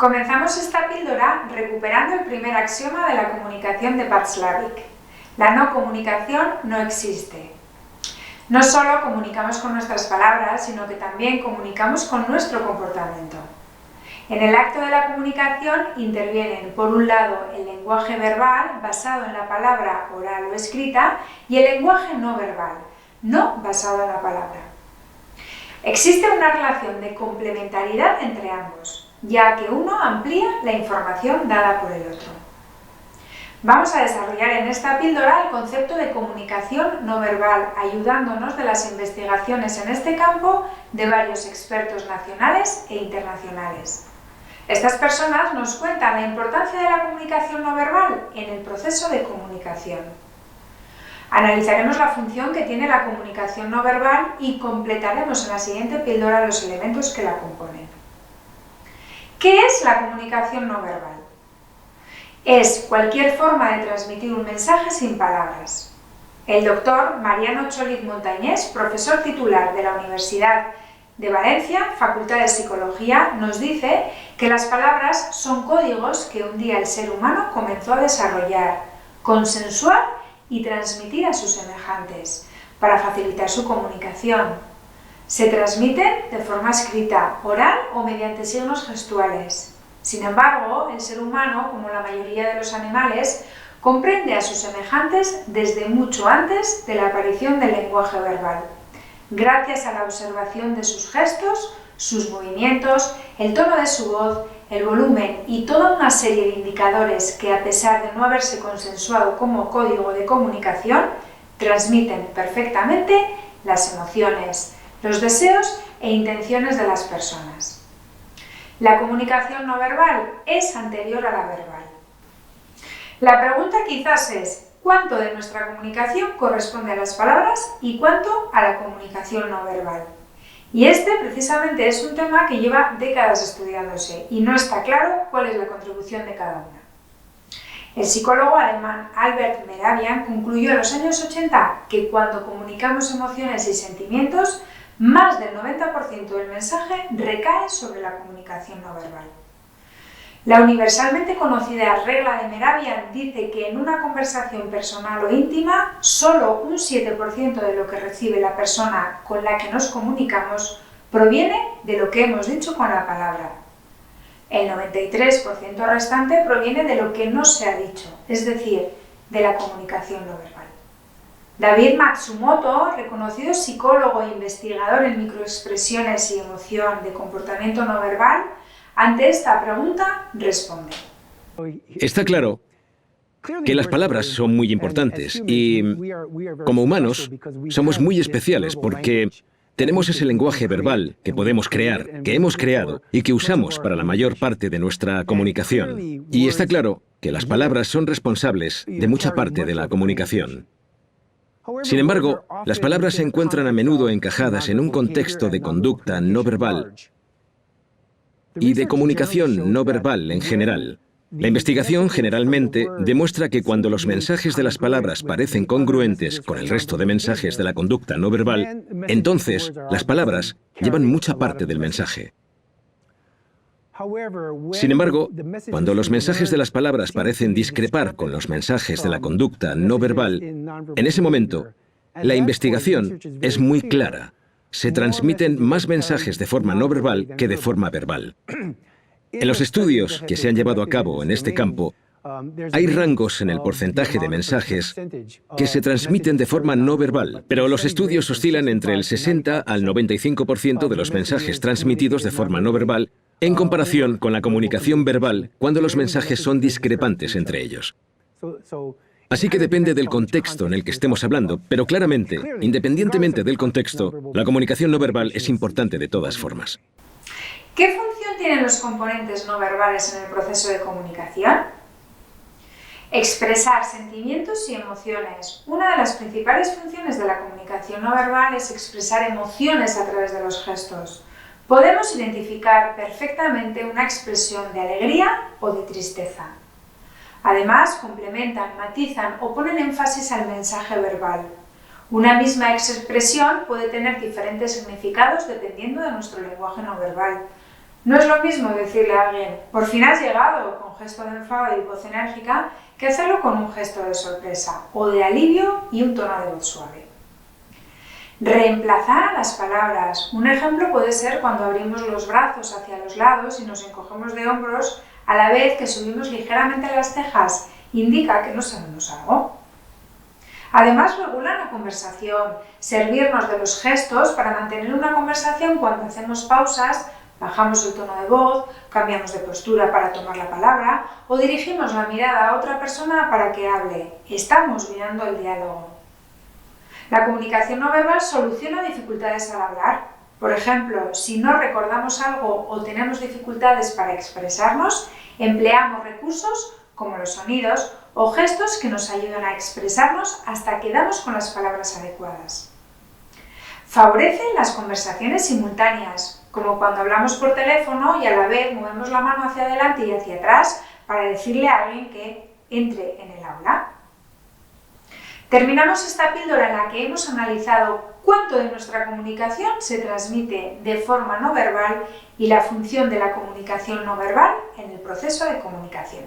Comenzamos esta píldora recuperando el primer axioma de la comunicación de Václavic. La no comunicación no existe. No solo comunicamos con nuestras palabras, sino que también comunicamos con nuestro comportamiento. En el acto de la comunicación intervienen, por un lado, el lenguaje verbal, basado en la palabra oral o escrita, y el lenguaje no verbal, no basado en la palabra. Existe una relación de complementariedad entre ambos, ya que uno amplía la información dada por el otro. Vamos a desarrollar en esta píldora el concepto de comunicación no verbal, ayudándonos de las investigaciones en este campo de varios expertos nacionales e internacionales. Estas personas nos cuentan la importancia de la comunicación no verbal en el proceso de comunicación. Analizaremos la función que tiene la comunicación no verbal y completaremos en la siguiente píldora los elementos que la componen. ¿Qué es la comunicación no verbal? Es cualquier forma de transmitir un mensaje sin palabras. El doctor Mariano Choliz Montañés, profesor titular de la Universidad de Valencia, Facultad de Psicología, nos dice que las palabras son códigos que un día el ser humano comenzó a desarrollar, consensuar y transmitir a sus semejantes, para facilitar su comunicación. Se transmiten de forma escrita, oral o mediante signos gestuales. Sin embargo, el ser humano, como la mayoría de los animales, comprende a sus semejantes desde mucho antes de la aparición del lenguaje verbal, gracias a la observación de sus gestos, sus movimientos, el tono de su voz, el volumen y toda una serie de indicadores que, a pesar de no haberse consensuado como código de comunicación, transmiten perfectamente las emociones, los deseos e intenciones de las personas. La comunicación no verbal es anterior a la verbal. La pregunta quizás es: ¿cuánto de nuestra comunicación corresponde a las palabras y cuánto a la comunicación no verbal? Y este precisamente es un tema que lleva décadas estudiándose y no está claro cuál es la contribución de cada una. El psicólogo alemán Albert Mehrabian concluyó en los años 80 que cuando comunicamos emociones y sentimientos, más del 90% del mensaje recae sobre la comunicación no verbal. La universalmente conocida regla de Mehrabian dice que en una conversación personal o íntima, solo un 7% de lo que recibe la persona con la que nos comunicamos proviene de lo que hemos dicho con la palabra. El 93% restante proviene de lo que no se ha dicho, es decir, de la comunicación no verbal. David Matsumoto, reconocido psicólogo e investigador en microexpresiones y emoción de comportamiento no verbal, ante esta pregunta responde: Está claro que las palabras son muy importantes y, como humanos, somos muy especiales porque tenemos ese lenguaje verbal que podemos crear, que hemos creado y que usamos para la mayor parte de nuestra comunicación. Y está claro que las palabras son responsables de mucha parte de la comunicación. Sin embargo, las palabras se encuentran a menudo encajadas en un contexto de conducta no verbal y de comunicación no verbal en general. La investigación generalmente demuestra que cuando los mensajes de las palabras parecen congruentes con el resto de mensajes de la conducta no verbal, entonces las palabras llevan mucha parte del mensaje. Sin embargo, cuando los mensajes de las palabras parecen discrepar con los mensajes de la conducta no verbal, en ese momento, la investigación es muy clara. Se transmiten más mensajes de forma no verbal que de forma verbal. En los estudios que se han llevado a cabo en este campo, hay rangos en el porcentaje de mensajes que se transmiten de forma no verbal, pero los estudios oscilan entre el 60 al 95% de los mensajes transmitidos de forma no verbal en comparación con la comunicación verbal cuando los mensajes son discrepantes entre ellos. Así que depende del contexto en el que estemos hablando, pero claramente, independientemente del contexto, la comunicación no verbal es importante de todas formas. ¿Qué función tienen los componentes no verbales en el proceso de comunicación? Expresar sentimientos y emociones. Una de las principales funciones de la comunicación no verbal es expresar emociones a través de los gestos. Podemos identificar perfectamente una expresión de alegría o de tristeza. Además, complementan, matizan o ponen énfasis al mensaje verbal. Una misma expresión puede tener diferentes significados dependiendo de nuestro lenguaje no verbal. No es lo mismo decirle a alguien, por fin has llegado, con gesto de enfado y voz enérgica, que hacerlo con un gesto de sorpresa o de alivio y un tono de voz suave. Reemplazar a las palabras. Un ejemplo puede ser cuando abrimos los brazos hacia los lados y nos encogemos de hombros a la vez que subimos ligeramente las cejas. Indica que no sabemos algo. Además, regula la conversación. Servirnos de los gestos para mantener una conversación cuando hacemos pausas, bajamos el tono de voz, cambiamos de postura para tomar la palabra o dirigimos la mirada a otra persona para que hable. Estamos guiando el diálogo. La comunicación no verbal soluciona dificultades al hablar. Por ejemplo, si no recordamos algo o tenemos dificultades para expresarnos, empleamos recursos como los sonidos o gestos que nos ayudan a expresarnos hasta que damos con las palabras adecuadas. Favorecen las conversaciones simultáneas, como cuando hablamos por teléfono y a la vez movemos la mano hacia adelante y hacia atrás para decirle a alguien que entre en el aula. Terminamos esta píldora en la que hemos analizado cuánto de nuestra comunicación se transmite de forma no verbal y la función de la comunicación no verbal en el proceso de comunicación.